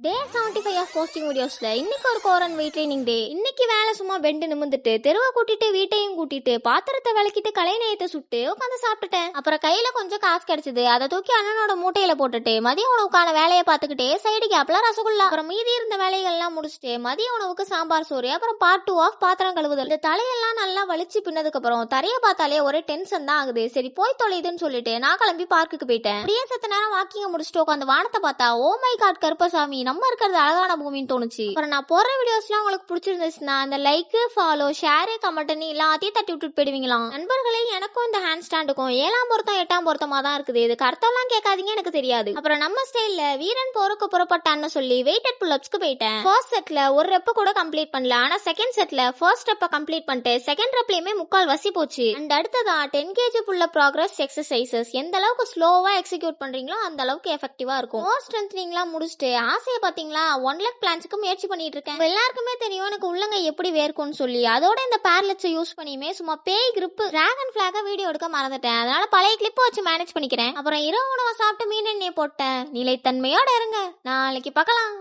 Day 75 of posting வீடியோஸ்ல இன்னைக்கு ஒரு கோரன் வெயிட் ட்ரைனிங் டே. இன்னைக்கு வேலை சும்மா பெண்டு நிமிந்துட்டு தெருவை கூட்டிட்டு வீட்டையும் கூட்டிட்டு பாத்திரத்தை விளக்கிட்டு கலைநயத்தை சுட்டு உட்காந்து சாப்பிட்டுட்டேன். அப்புறம் கையில கொஞ்சம் காசு கிடைச்சது, அதை தூக்கி அண்ணனோட மூட்டையில போட்டுட்டு மதிய உணவுக்கான வேலையை பார்த்துக்கிட்டே சைடு கேப்ல ரசகுல்லா. அப்புறம் மீதி இருந்த வேலைகள்லாம் முடிச்சுட்டு மதிய உணவுக்கு சாம்பார் சோறு, அப்புறம் பார்ட் 2 ஆஃப் பாத்திரம் கழுவுதல். இந்த தலையெல்லாம் நல்லா வலிச்சு பின்னதுக்கு அப்புறம் தரைய பார்த்தாலே ஒரே டென்ஷன் தான் ஆகுது. சரி போய் தொலைதுன்னு சொல்லிட்டு நான் கிளம்பி பார்க்குக்கு போயிட்டேன். அப்படியே சத்த நேரம் வாக்கிங்க முடிச்சுட்டு உட்காந்து வானத்தை பார்த்தா ஓ மை காட் கருப்பசாமி, நம்ம இருக்கிறது அழகான பூமின்னு தோணுச்சு. அப்புறம் நான் போற வீடியோஸ்லாம் உங்களுக்கு பிடிச்சிருந்துச்சுன்னா அந்த லைக், ஃபாலோ, ஷேர், கமெண்ட்னு எல்லாத்தையும் தட்டி விட்டுட்டு போயிடுவீங்களாம். நண்பர்களே, எனக்கும் இந்த ஹேண்ட் ஸ்டாண்டுக்கும் 7ஆம் பொருத்தம் 8ஆம் பொருத்தமா தான் இருக்குது. இதுக்கு அர்த்தம்லாம் கேட்காதீங்க, எனக்கு தெரியாது. அப்புறம் நம்ம ஸ்டைல்ல வீரன் போருக்கு புறப்பட்டான்னு சொல்லி வெயிட்டட் புல்லப்ஸ்க்கு போயிட்டேன். ஃபர்ஸ்ட் செட்ல ஒரு ரெப் கூட கம்ப்ளீட் பண்ணல, ஆனா செகண்ட் செட்ல ஃபர்ஸ்ட் ரெப்ப கம்ப்ளீட் பண்ணிட்டு செகண்ட் ரெப்லயுமே முக்கால் வசி போச்சு. அண்ட் அடுத்ததா 10 kg புல்ல ப்ராக்ரஸ் எக்ஸசைசஸ் எந்த அளவுக்கு ஸ்லோவா எக்ஸிக்யூட் பண்றீங்களோ அந்த அளவுக்கு எஃபெக்டிவா இருக்கும். மோர் ஸ்ட்ரென்த்னிங்லாம் முடிச்சுட்டு ஆசையை பாத்தீங்களா 1 lakh பிளான்ஸ்க்கு முயற்சி பண்ணிட்டு இருக்கேன். எல்லாருக்குமே தெரியும் எனக்கு உள்ளங்க எப்படி வேர்க்கும்னு சொல்லி. அதோட இந்த பேர்லெட்ஸை யூஸ் பண்ணியுமே சும்மா பேய் கிரிப் டிராகன் பிளாக வீடியோ எடுக்க மறந்துட்டேன். அதனால பழைய கிளிப்பை வச்சு மேனேஜ் பண்ணிக்கிறேன். அப்புறம் இரவு உணவை சாப்பிட்டு மீன் எண்ணெய் போட்டேன். நிலைத்தன்மையோட இருங்க, நாளைக்கு பார்க்கலாம்.